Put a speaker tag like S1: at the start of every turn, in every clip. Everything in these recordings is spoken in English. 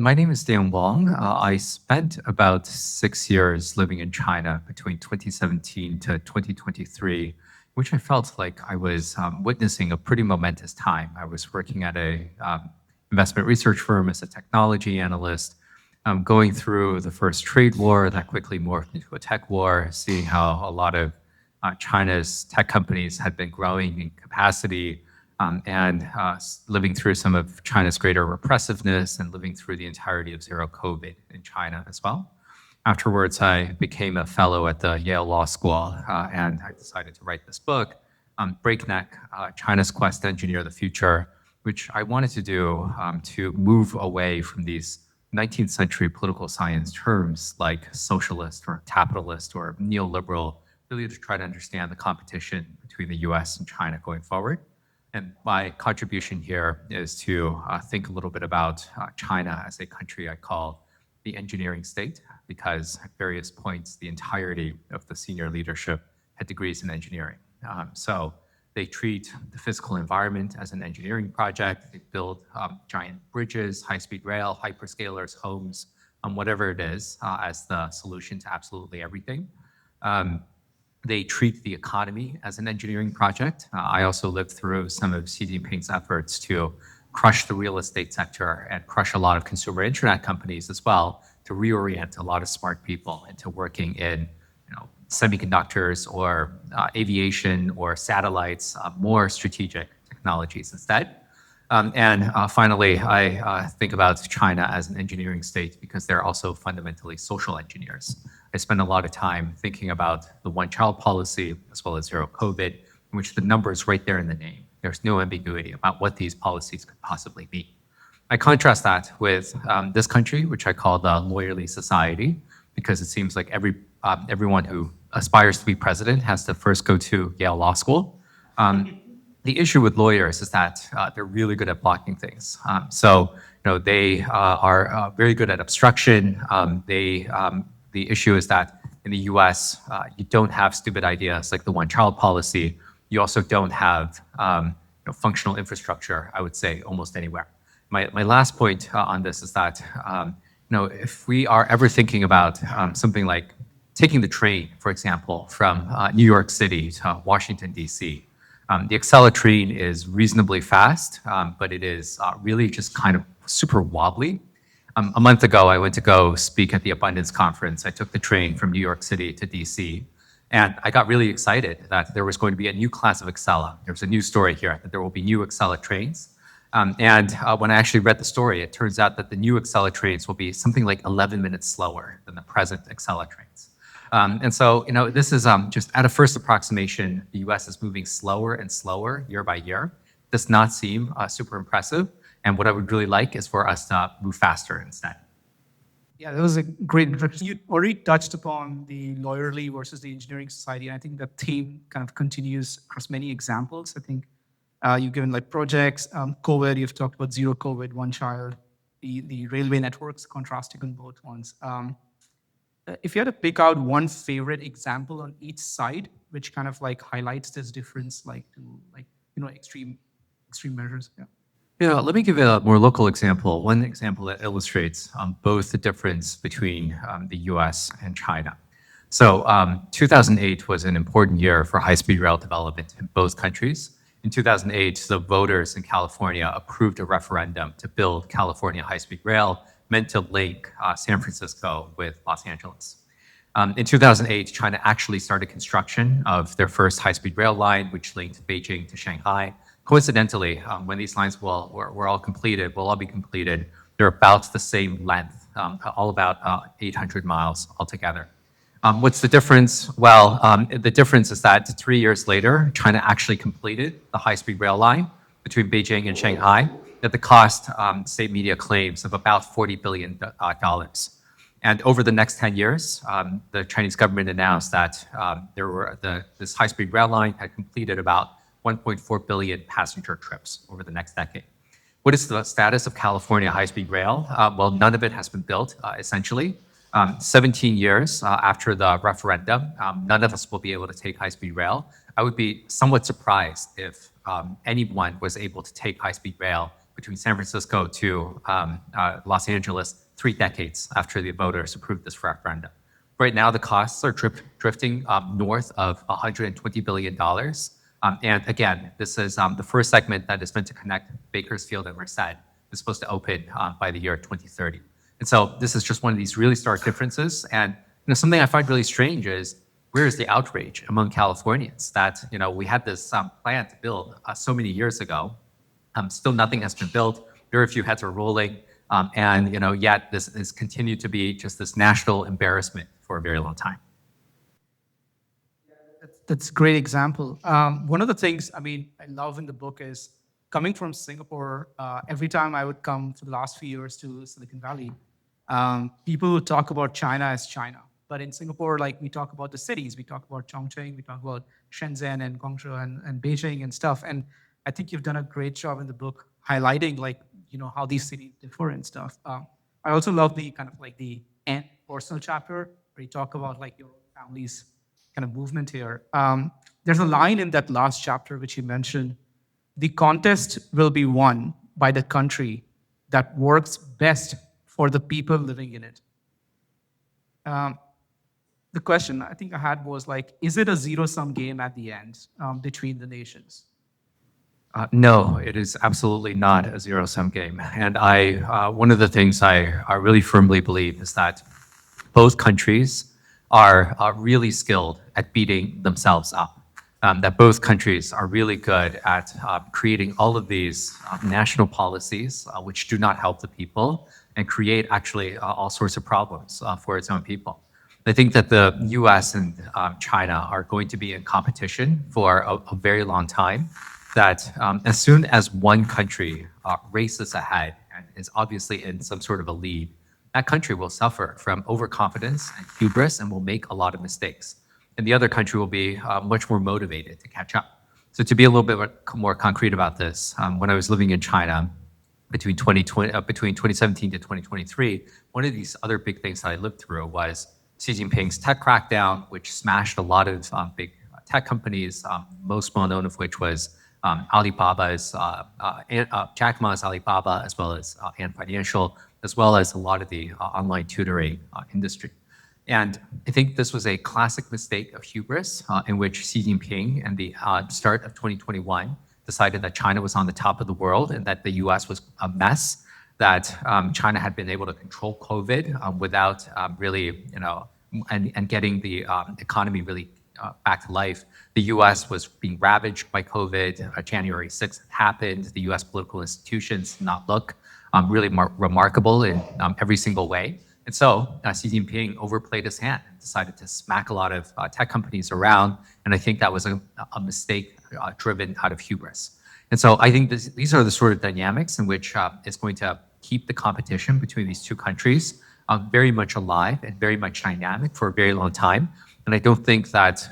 S1: My name is Wang. I spent about 6 years living in China between 2017 to 2023, which I felt like I was witnessing a pretty momentous time. I was working at a investment research firm as a technology analyst, going through the first trade war that quickly morphed into a tech war, seeing how a lot of China's tech companies had been growing in capacity, and living through some of China's greater repressiveness and living through the entirety of zero COVID in China as well. Afterwards, I became a fellow at the Yale Law School, and I decided to write this book, Breakneck, China's Quest to Engineer the Future, which I wanted to do to move away from these 19th century political science terms like socialist or capitalist or neoliberal, really to try to understand the competition between the US and China going forward. And my contribution here is to think a little bit about China as a country I call the engineering state, because at various points, the entirety of the senior leadership had degrees in engineering. So they treat the physical environment as an engineering project. They build giant bridges, high-speed rail, hyperscalers, homes, whatever it is, as the solution to absolutely everything. They treat the economy as an engineering project. I also lived through some of Xi Jinping's efforts to crush the real estate sector and crush a lot of consumer internet companies as well, to reorient a lot of smart people into working in semiconductors or aviation or satellites, more strategic technologies instead. Finally, I think about China as an engineering state because they're also fundamentally social engineers. I spend a lot of time thinking about the one-child policy as well as zero COVID, in which the number is right there in the name. There's no ambiguity about what these policies could possibly mean. I contrast that with this country, which I call the lawyerly society, because it seems like everyone who aspires to be president has to first go to Yale Law School. The issue with lawyers is that they're really good at blocking things. They are very good at obstruction. The issue is that in the US, you don't have stupid ideas like the one-child policy. You also don't have functional infrastructure, I would say, almost anywhere. My last point on this is that if we are ever thinking about something like taking the train, for example, from New York City to Washington, D.C., the Acela train is reasonably fast, but it is really just kind of super wobbly. A month ago, I went to go speak at the Abundance Conference. I took the train from New York City to DC, and I got really excited that there was going to be a new class of Acela. There's a new story here that there will be new Acela trains. When I actually read the story, it turns out that the new Acela trains will be something like 11 minutes slower than the present Acela trains. This is just at a first approximation, the US is moving slower and slower year by year. Does not seem super impressive. And what I would really like is for us to move faster instead.
S2: Yeah, that was a great introduction. You already touched upon the lawyerly versus the engineering society. And I think that theme kind of continues across many examples. I think you've given like projects, COVID, you've talked about zero COVID, one child, the railway networks, contrasting on both ones. If you had to pick out one favorite example on each side, which kind of like highlights this difference, extreme measures. Yeah.
S1: Yeah, let me give a more local example. One example that illustrates both the difference between the US and China. So 2008 was an important year for high-speed rail development in both countries. In 2008, the voters in California approved a referendum to build California high-speed rail meant to link San Francisco with Los Angeles. In 2008, China actually started construction of their first high-speed rail line, which linked Beijing to Shanghai. Coincidentally, when these lines were all completed, will all be completed, they're about the same length, all about 800 miles altogether. What's the difference? Well, the difference is that 3 years later, China actually completed the high-speed rail line between Beijing and Shanghai at the cost, state media claims, of about $40 billion. And over the next 10 years, the Chinese government announced that this high-speed rail line had completed about 1.4 billion passenger trips over the next decade. What is the status of California high-speed rail? Well, none of it has been built, essentially. 17 years after the referendum, none of us will be able to take high-speed rail. I would be somewhat surprised if anyone was able to take high-speed rail between San Francisco to Los Angeles 3 decades after the voters approved this referendum. Right now, the costs are drifting north of $120 billion. And again, this is the first segment that is meant to connect Bakersfield and Merced. It's supposed to open by the year 2030. And so this is just one of these really stark differences. And something I find really strange is, where is the outrage among Californians that we had this plan to build so many years ago? Still nothing has been built. Very few heads are rolling. And yet this has continued to be just this national embarrassment for a very long time.
S2: That's a great example. One of the things I love in the book is coming from Singapore. Every time I would come for the last few years to Silicon Valley, people would talk about China as China. But in Singapore, like, we talk about the cities, we talk about Chongqing, we talk about Shenzhen and Guangzhou and Beijing and stuff. And I think you've done a great job in the book highlighting how these cities differ and stuff. I also love the kind of like the end personal chapter where you talk about like your family's kind of movement here. There's a line in that last chapter which you mentioned: the contest will be won by the country that works best for the people living in it. The question I think I had was like, is it a zero-sum game at the end between the nations?
S1: No, it is absolutely not a zero-sum game. And one of the things I really firmly believe is that both countries are really skilled at beating themselves up. That both countries are really good at creating all of these national policies which do not help the people and create actually all sorts of problems for its own people. I think that the US and China are going to be in competition for a very long time. That as soon as one country races ahead and is obviously in some sort of a lead, that country will suffer from overconfidence and hubris and will make a lot of mistakes. And the other country will be much more motivated to catch up. So to be a little bit more concrete about this, when I was living in China between 2017 to 2023, one of these other big things that I lived through was Xi Jinping's tech crackdown, which smashed a lot of big tech companies, most well known of which was Alibaba's, Jack Ma's Alibaba, as well as Ant Financial, as well as a lot of the online tutoring industry. And I think this was a classic mistake of hubris in which Xi Jinping, in the start of 2021, decided that China was on the top of the world and that the US was a mess, that China had been able to control COVID without really, and getting the economy really back to life. The US was being ravaged by COVID. January 6th happened. The US political institutions did not look really remarkable in every single way. And so Xi Jinping overplayed his hand and decided to smack a lot of tech companies around. And I think that was a mistake driven out of hubris. And so I think these are the sort of dynamics in which it's going to keep the competition between these two countries very much alive and very much dynamic for a very long time. And I don't think that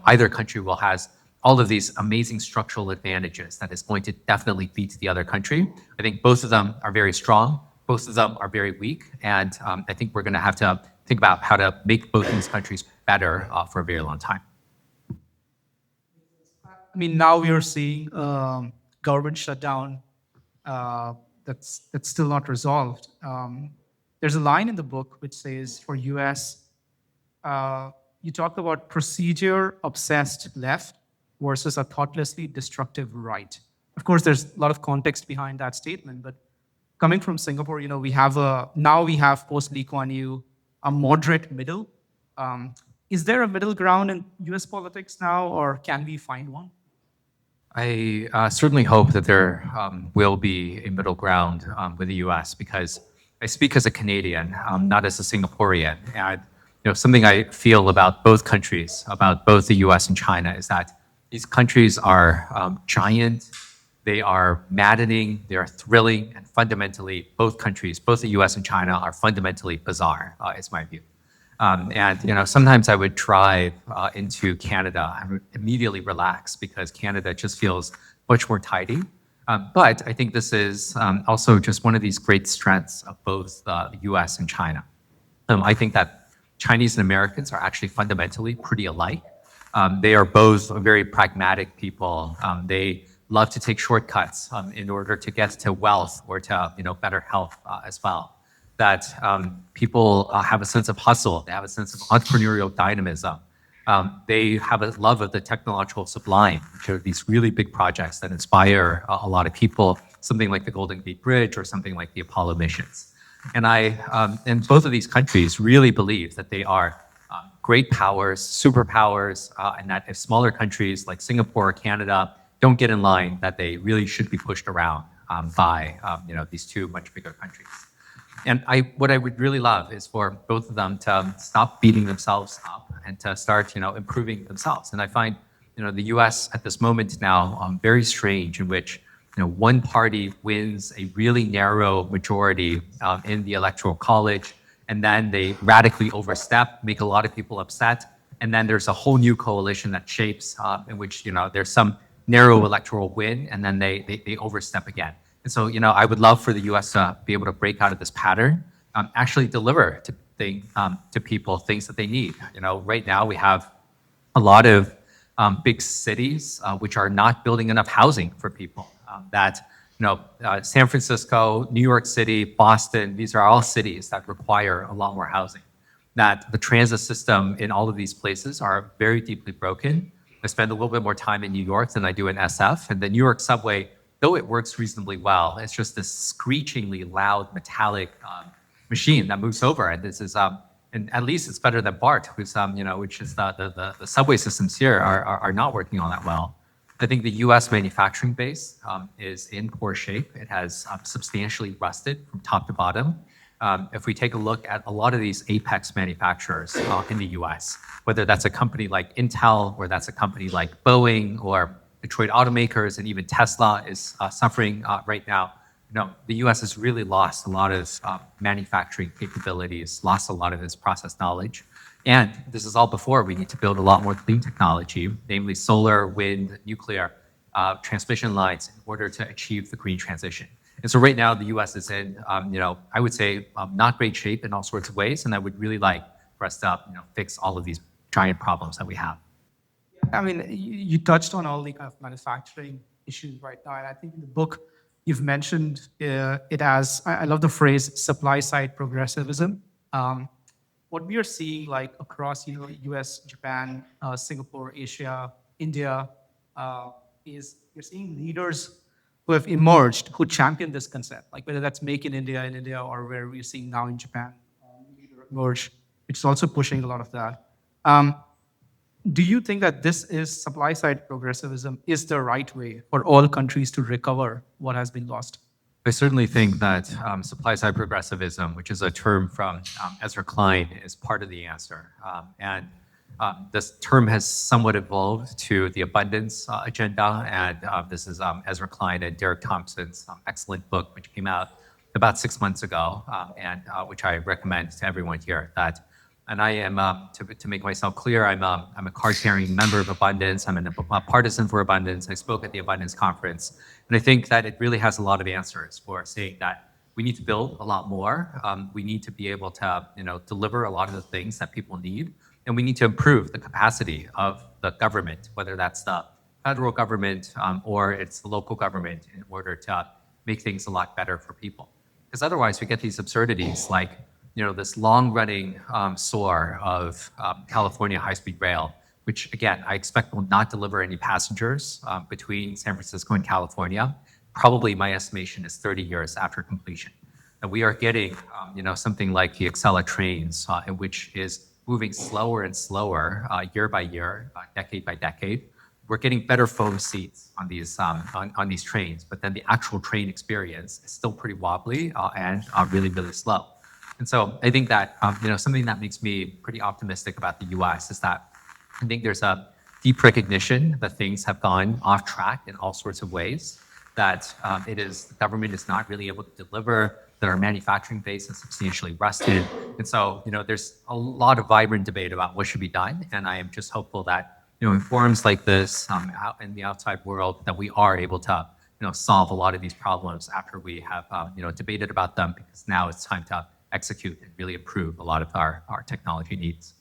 S1: either country will have all of these amazing structural advantages that is going to definitely beat the other country. I think both of them are very strong. Both of them are very weak. And I think we're going to have to think about how to make both these countries better for a very long time.
S2: I mean, now we are seeing government shutdown that's still not resolved. There's a line in the book which says, for US, you talk about procedure-obsessed left versus a thoughtlessly destructive right. Of course, there's a lot of context behind that statement, but coming from Singapore, we have post Lee Kuan Yew a moderate middle. Is there a middle ground in US politics now, or can we find one?
S1: I certainly hope that there will be a middle ground with the US, because I speak as a Canadian, not as a Singaporean. And something I feel about both countries, about both the US and China, is that these countries are giant, they are maddening, they are thrilling, and fundamentally, both countries, both the US and China, are fundamentally bizarre, is my view. And sometimes I would drive into Canada and would immediately relax because Canada just feels much more tidy. But I think this is also just one of these great strengths of both the US and China. I think that Chinese and Americans are actually fundamentally pretty alike. They are both very pragmatic people. They love to take shortcuts in order to get to wealth or to better health as well. That people have a sense of hustle, they have a sense of entrepreneurial dynamism. They have a love of the technological sublime, which are these really big projects that inspire a lot of people, something like the Golden Gate Bridge or something like the Apollo missions. And in both of these countries, really believe that they are great powers, superpowers, and that if smaller countries like Singapore or Canada don't get in line, that they really should be pushed around by these two much bigger countries. And what I would really love is for both of them to stop beating themselves up and to start, improving themselves. And I find, the U.S. at this moment now very strange, in which, one party wins a really narrow majority in the electoral college, and then they radically overstep, make a lot of people upset, and then there's a whole new coalition that shapes in which, there's some narrow electoral win, and then they overstep again. And so, I would love for the U.S. to be able to break out of this pattern, actually deliver to people things that they need. Right now we have a lot of big cities which are not building enough housing for people. San Francisco, New York City, Boston, these are all cities that require a lot more housing. That the transit system in all of these places are very deeply broken. I spend a little bit more time in New York than I do in SF, and the New York subway, though it works reasonably well, it's just this screechingly loud metallic machine that moves over. And this is, and at least it's better than BART, who's, which is the subway systems here are not working all that well. I think the U.S. manufacturing base is in poor shape. It has substantially rusted from top to bottom. If we take a look at a lot of these apex manufacturers in the U.S., whether that's a company like Intel, or that's a company like Boeing, or Detroit automakers, and even Tesla is suffering right now. The U.S. has really lost a lot of manufacturing capabilities, lost a lot of its process knowledge. And this is all before we need to build a lot more clean technology, namely solar, wind, nuclear transmission lines, in order to achieve the green transition. And so right now, the U.S. is in, I would say, not great shape in all sorts of ways. And I would really like for us to, fix all of these giant problems that we have.
S2: I mean, you touched on all the kind of manufacturing issues right now, and I think in the book you've mentioned it as, I love the phrase, supply side progressivism. What we are seeing like across, U.S., Japan, Singapore, Asia, India, is you're seeing leaders who have emerged who champion this concept, like whether that's Make in India, or where we're seeing now in Japan, leader emerge, which is also pushing a lot of that. Do you think that this is supply-side progressivism is the right way for all countries to recover what has been lost?
S1: I certainly think that supply-side progressivism, which is a term from Ezra Klein, is part of the answer. And this term has somewhat evolved to the abundance agenda. And this is Ezra Klein and Derek Thompson's excellent book, which came out about 6 months ago, and which I recommend to everyone here. And I am, to make myself clear, I'm a card-carrying member of Abundance. I'm a partisan for Abundance. I spoke at the Abundance conference. And I think that it really has a lot of answers for saying that we need to build a lot more. We need to be able to, deliver a lot of the things that people need. And we need to improve the capacity of the government, whether that's the federal government or it's the local government, in order to make things a lot better for people. Because otherwise we get these absurdities like, this long-running SOAR of California high-speed rail, which, again, I expect will not deliver any passengers between San Francisco and California. Probably, my estimation is 30 years after completion. And we are getting, something like the Acela trains, which is moving slower and slower year by year, decade by decade. We're getting better foam seats on these trains, but then the actual train experience is still pretty wobbly and really, really slow. And so I think that, something that makes me pretty optimistic about the U.S. is that I think there's a deep recognition that things have gone off track in all sorts of ways, that the government is not really able to deliver, that our manufacturing base is substantially rusted. And so, there's a lot of vibrant debate about what should be done. And I am just hopeful that, in forums like this, out in the outside world, that we are able to, solve a lot of these problems after we have, debated about them, because now it's time to execute and really improve a lot of our technology needs.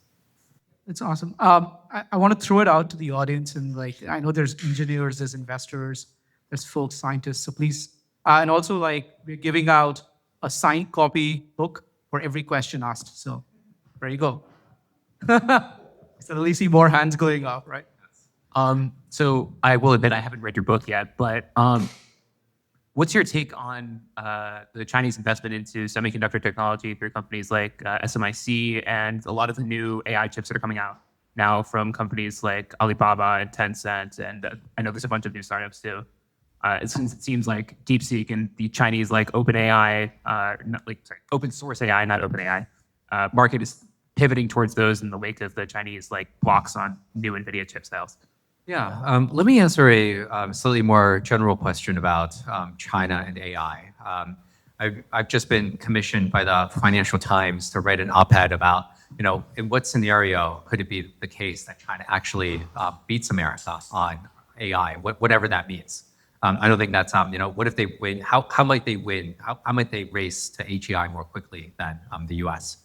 S2: That's awesome. I want to throw it out to the audience, and I know there's engineers, there's investors There's folk scientists. So please, and also like we're giving out a signed copy book for every question asked. So there you go. Suddenly see more hands going up, right?
S3: So I will admit I haven't read your book yet, but what's your take on the Chinese investment into semiconductor technology through companies like SMIC and a lot of the new AI chips that are coming out now from companies like Alibaba and Tencent, and I know there's a bunch of new startups too. Since it seems like DeepSeek and the Chinese like OpenAI, open source AI, not OpenAI, market is pivoting towards those in the wake of the Chinese like blocks on new NVIDIA chip sales.
S1: Yeah, let me answer a slightly more general question about China and AI. I've just been commissioned by the Financial Times to write an op-ed about, in what scenario could it be the case that China actually beats America on AI, whatever that means. I don't think that's, what if they win? How might they win? How might they race to AGI more quickly than the US?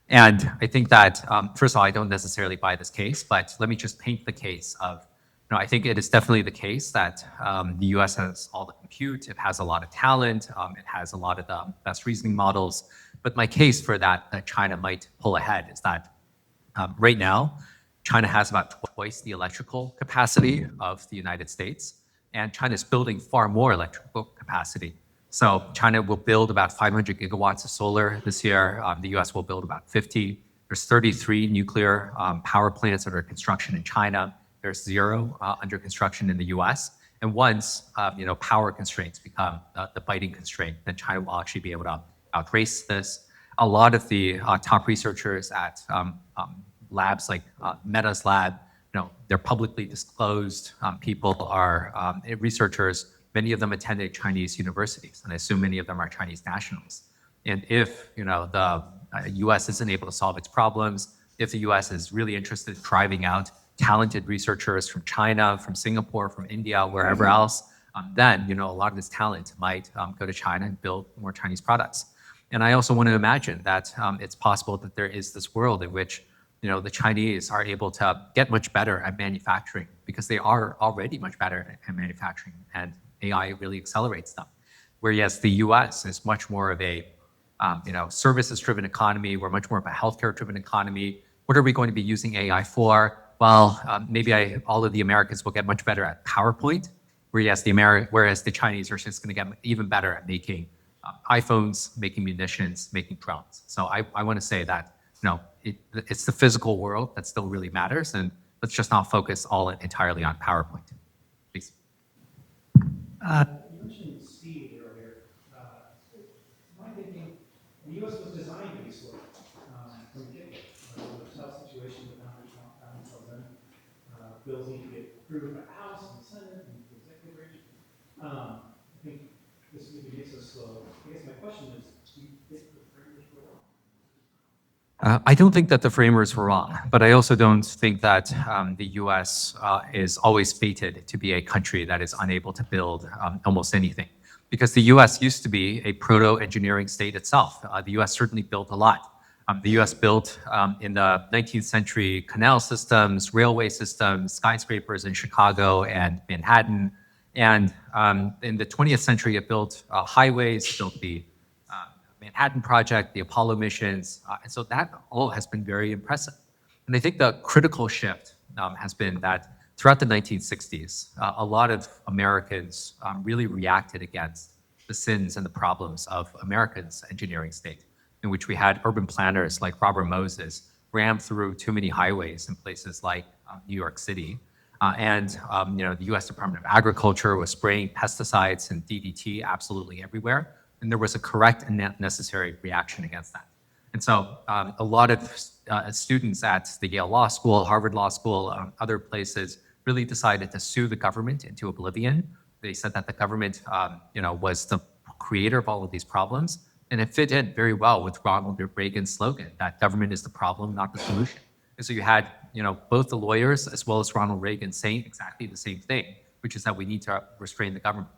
S1: And I think that, first of all, I don't necessarily buy this case, but let me just paint the case of, I think it is definitely the case that the US has all the compute, it has a lot of talent, it has a lot of the best reasoning models. But my case for that China might pull ahead is that right now, China has about twice the electrical capacity of the United States, and China is building far more electrical capacity. So China will build about 500 gigawatts of solar this year. The US will build about 50. There's 33 nuclear power plants that are in construction in China. There's 0 under construction in the US. And once power constraints become the biting constraint, then China will actually be able to outrace this. A lot of the top researchers at labs like Meta's lab, they're publicly disclosed. People are researchers. Many of them attended Chinese universities, and I assume many of them are Chinese nationals. And if the U.S. isn't able to solve its problems, if the U.S. is really interested in driving out talented researchers from China, from Singapore, from India, wherever else, then a lot of this talent might go to China and build more Chinese products. And I also want to imagine that it's possible that there is this world in which the Chinese are able to get much better at manufacturing because they are already much better at manufacturing, and AI really accelerates them. Whereas the U.S. is much more of a services-driven economy. We're much more of a healthcare-driven economy. What are we going to be using AI for? Well, maybe all of the Americans will get much better at PowerPoint, whereas the Chinese are just going to get even better at making iPhones, making munitions, making drones. So I want to say that it's the physical world that still really matters, and let's just not focus all entirely on PowerPoint. Please.
S4: You mentioned speed earlier. My thinking, the U.S. was designed to be slow from the get-go. It was a tough situation with Donald Trump. Bills need to get approved by the House and the Senate and the executive branch. I think this maybe makes us slow. I guess my question is, do you think the framers were wrong?
S1: I don't think that the framers were wrong, but I also don't think that the U.S. Is always fated to be a country that is unable to build almost anything. Because the U.S. used to be a proto-engineering state itself. The U.S. certainly built a lot. The U.S. built in the 19th century canal systems, railway systems, skyscrapers in Chicago and Manhattan. And in the 20th century, it built highways, built the Manhattan Project, the Apollo missions. And so that all has been very impressive. And I think the critical shift has been that throughout the 1960s, a lot of Americans really reacted against the sins and the problems of America's engineering state, in which we had urban planners like Robert Moses ram through too many highways in places like New York City. The U.S. Department of Agriculture was spraying pesticides and DDT absolutely everywhere. And there was a correct and necessary reaction against that. And so a lot of students at the Yale Law School, Harvard Law School, other places really decided to sue the government into oblivion. They said that the government was the creator of all of these problems. And it fit in very well with Ronald Reagan's slogan that government is the problem, not the solution. And so you had both the lawyers as well as Ronald Reagan saying exactly the same thing, which is that we need to restrain the government.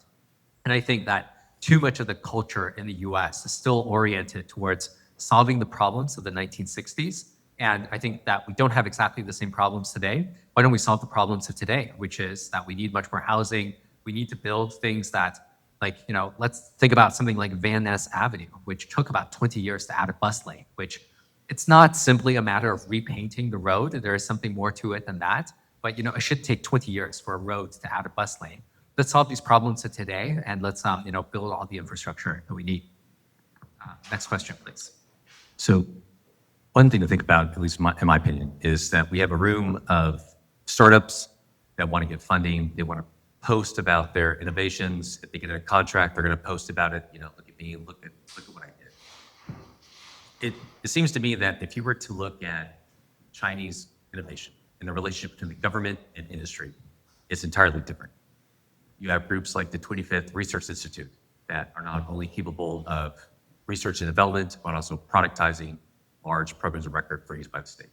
S1: And I think that too much of the culture in the US is still oriented towards solving the problems of the 1960s. And I think that we don't have exactly the same problems today. Why don't we solve the problems of today, which is that we need much more housing, We need to build things that, like, let's think about something like Van Ness Avenue, which took about 20 years to add a bus lane, which it's not simply a matter of repainting the road. There is something more to it than that. But, it should take 20 years for a road to add a bus lane. Let's solve these problems of today, and let's, build all the infrastructure that we need. Next question, please.
S5: So one thing to think about, at least in my opinion, is that we have a room of startups that want to get funding. They want to post about their innovations. If they get a contract, they're going to post about it. Look at me, look at what I did. It seems to me that if you were to look at Chinese innovation and the relationship between the government and industry, it's entirely different. You have groups like the 25th Research Institute that are not only capable of research and development, but also productizing large programs of record for use by the state.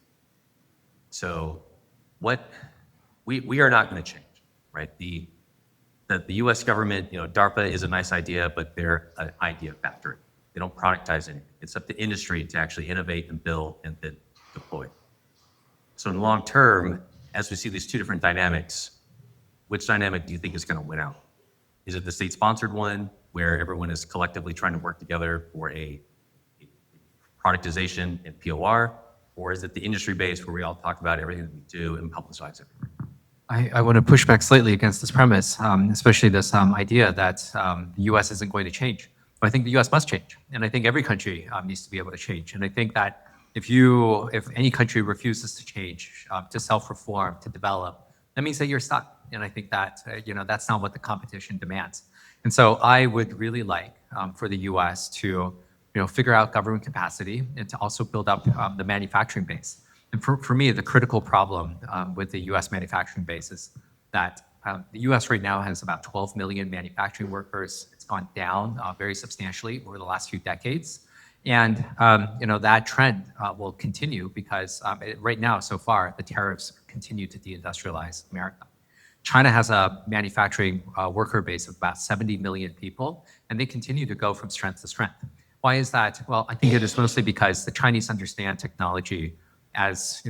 S5: So we are not going to change, right? The U.S. government, DARPA is a nice idea, but they're an idea factory. They don't productize anything. It's up to industry to actually innovate and build and then deploy. So in the long term, as we see these two different dynamics, which dynamic do you think is going to win out? Is it the state-sponsored one, where everyone is collectively trying to work together for a productization and POR, or is it the industry base where we all talk about everything that we do and publicize it?
S1: I want to push back slightly against this premise, especially this idea that the U.S. isn't going to change. But I think the U.S. must change, and I think every country needs to be able to change. And I think that if any country refuses to change, to self-reform, to develop, that means that you're stuck. And I think that that's not what the competition demands. And so I would really like for the U.S. to figure out government capacity and to also build up the manufacturing base. And for me, the critical problem with the U.S. manufacturing base is that the U.S. right now has about 12 million manufacturing workers. It's gone down very substantially over the last few decades. And that trend will continue because right now, so far, the tariffs continue to deindustrialize America. China has a manufacturing worker base of about 70 million people, and they continue to go from strength to strength. Why is that? Well, I think it is mostly because the Chinese understand technology as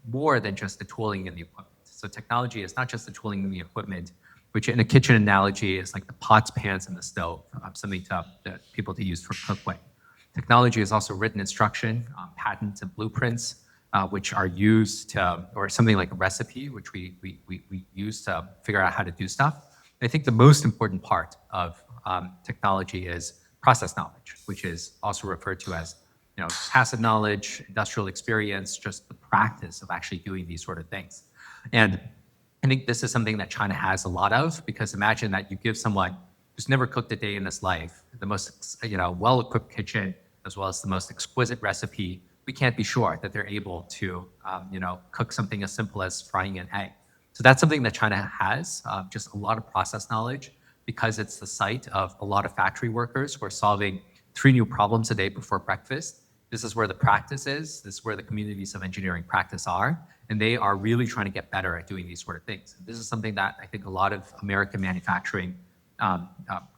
S1: more than just the tooling and the equipment. So technology is not just the tooling and the equipment, which in a kitchen analogy is like the pots, pans, and the stove, something that people to use for cookware. Technology is also written instruction, patents, and blueprints, which are used to, or something like a recipe, which we use to figure out how to do stuff. I think the most important part of technology is process knowledge, which is also referred to as tacit knowledge, industrial experience, just the practice of actually doing these sort of things. And I think this is something that China has a lot of, because imagine that you give someone who's never cooked a day in his life the most well-equipped kitchen, as well as the most exquisite recipe. We can't be sure that they're able to cook something as simple as frying an egg. So that's something that China has, just a lot of process knowledge, because it's the site of a lot of factory workers who are solving 3 new problems a day before breakfast. This is where the practice is. This is where the communities of engineering practice are. And they are really trying to get better at doing these sort of things. This is something that I think a lot of American manufacturing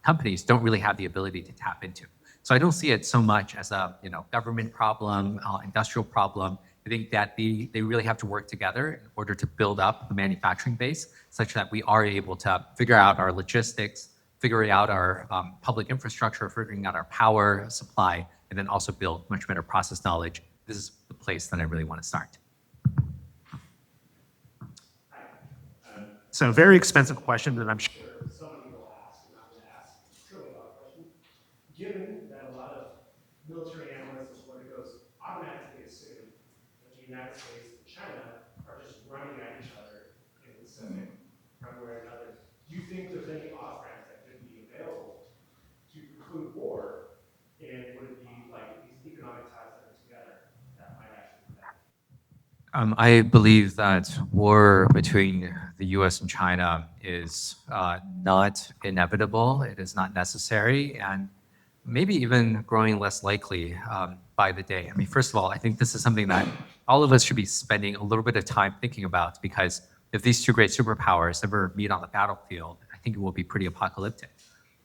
S1: companies don't really have the ability to tap into. So I don't see it so much as a government problem, industrial problem. I think that they really have to work together in order to build up the manufacturing base such that we are able to figure out our logistics, figuring out our public infrastructure, figuring out our power supply, and then also build much better process knowledge. This is the place that I really want to start.
S4: So a very expensive question that I'm sure so many people ask, and I'm going to ask a trillion-dollar question. Given that a lot of military analysts and politicos automatically assume that the United States and China are just running at each other in the Pacific, one way or another, do you think there's any off-ramps that could be available to conclude war? And would it be like these economic ties that are together that might actually prevent?
S1: I believe that war between the U.S. and China is not inevitable. It is not necessary, and maybe even growing less likely by the day. I mean, first of all, I think this is something that all of us should be spending a little bit of time thinking about, because if these 2 great superpowers ever meet on the battlefield, I think it will be pretty apocalyptic.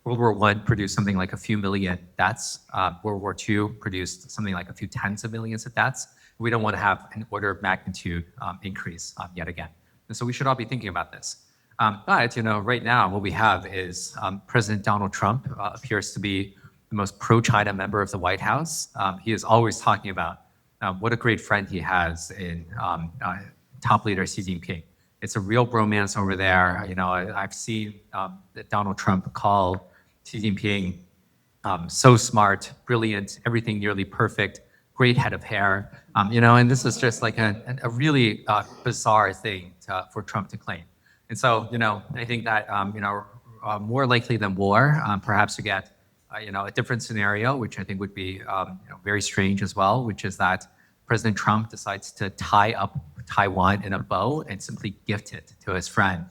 S1: World War I produced something like a few million deaths. World War II produced something like a few tens of millions of deaths. We don't want to have an order of magnitude increase yet again. And so we should all be thinking about this. But right now what we have is President Donald Trump appears to be the most pro-China member of the White House. He is always talking about what a great friend he has in top leader Xi Jinping. It's a real bromance over there. I've seen that Donald Trump call Xi Jinping so smart, brilliant, everything nearly perfect, great head of hair. And this is just like a really bizarre thing for Trump to claim. And so, I think that, more likely than war, perhaps we get, a different scenario, which I think would be, very strange as well, which is that President Trump decides to tie up Taiwan in a bow and simply gift it to his friend,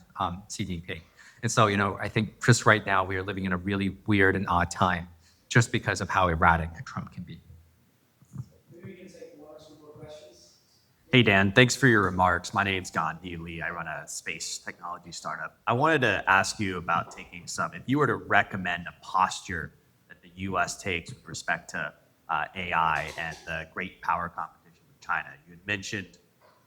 S1: Xi Jinping. And so, I think just right now we are living in a really weird and odd time just because of how erratic Trump can be.
S4: Maybe we can take one or two more questions.
S6: Hey, Dan, thanks for your remarks. My name's Govt. I run a space technology startup. I wanted to ask you about taking if you were to recommend a posture that the US takes with respect to AI and the great power competition with China. You had mentioned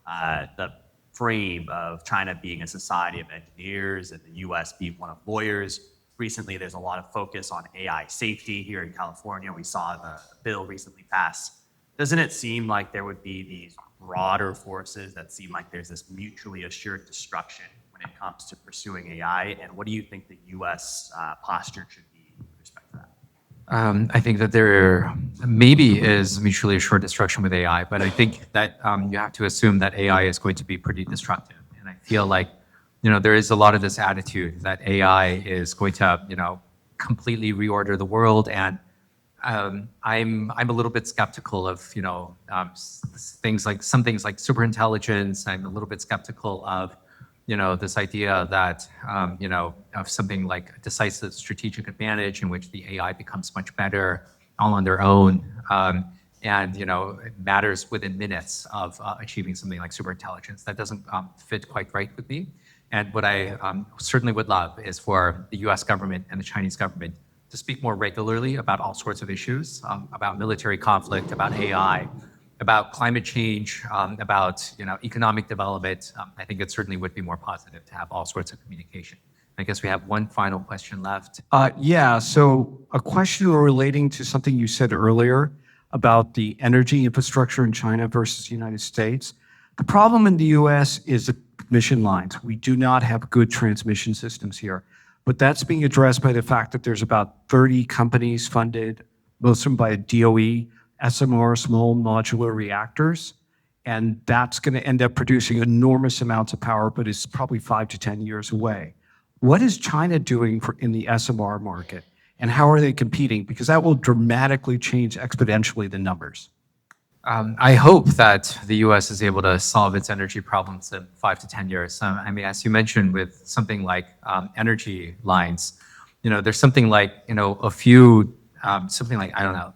S6: the frame of China being a society of engineers and the US being one of lawyers. Recently, there's a lot of focus on AI safety here in California. We saw the bill recently pass. Doesn't it seem like there would be these broader forces that seem like there's this mutually assured destruction when it comes to pursuing AI? And what do you think the US posture should be with respect to that?
S1: I think that there maybe is mutually assured destruction with AI, but I think that you have to assume that AI is going to be pretty destructive. And I feel like, there is a lot of this attitude that AI is going to, completely reorder the world. And I'm a little bit skeptical of, things like superintelligence. I'm a little bit skeptical of, this idea that, of something like a decisive strategic advantage in which the AI becomes much better all on their own. And, it matters within minutes of achieving something like superintelligence. That doesn't fit quite right with me. And what I certainly would love is for the US government and the Chinese government to speak more regularly about all sorts of issues, about military conflict, about AI, about climate change, about economic development. I think it certainly would be more positive to have all sorts of communication. I guess we have one final question left.
S7: Yeah, so a question relating to something you said earlier about the energy infrastructure in China versus the United States. The problem in the US is the transmission lines. We do not have good transmission systems here, but that's being addressed by the fact that there's about 30 companies funded, most of them by DOE, SMR, small modular reactors, and that's going to end up producing enormous amounts of power, but it's probably 5 to 10 years away. What is China doing in the SMR market, and how are they competing? Because that will dramatically change exponentially the numbers.
S1: I hope that the U.S. is able to solve its energy problems in 5 to 10 years. As you mentioned, with something like energy lines, there's something like, a few, something like, I don't know,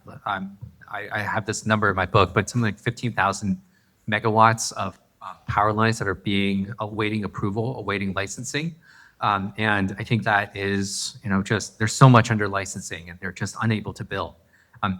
S1: I have this number in my book, but something like 15,000 megawatts of power lines that are awaiting approval, awaiting licensing. And I think that is, there's so much under licensing and they're just unable to build.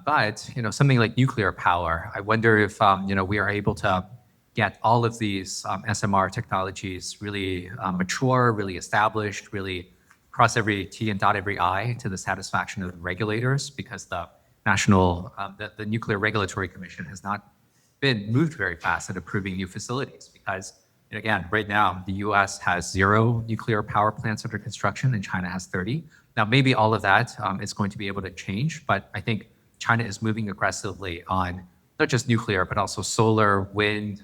S1: But something like nuclear power, I wonder if we are able to get all of these SMR technologies really mature, really established, really cross every T and dot every I to the satisfaction of the regulators, because the the Nuclear Regulatory Commission has not been moved very fast at approving new facilities. Because again, right now the U.S. has 0 nuclear power plants under construction, and China has 30. Now maybe all of that is going to be able to change, but I think China is moving aggressively on not just nuclear, but also solar, wind,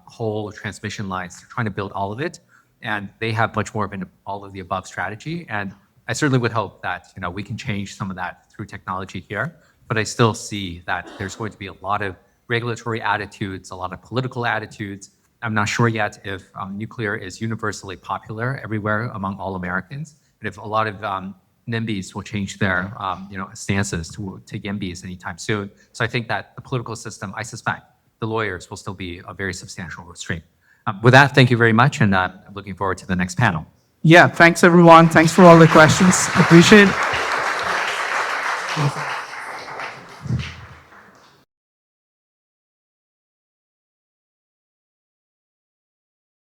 S1: coal, transmission lines. They're trying to build all of it, and they have much more of an all of the above strategy. And I certainly would hope that we can change some of that through technology here. But I still see that there's going to be a lot of regulatory attitudes, a lot of political attitudes. I'm not sure yet if nuclear is universally popular everywhere among all Americans, and if a lot of NIMBYs will change their stances to YIMBYs anytime soon. So I think that the political system, I suspect, the lawyers will still be a very substantial restraint. With that, thank you very much, and I'm looking forward to the next panel.
S2: Yeah, thanks everyone. Thanks for all the questions. Appreciate it.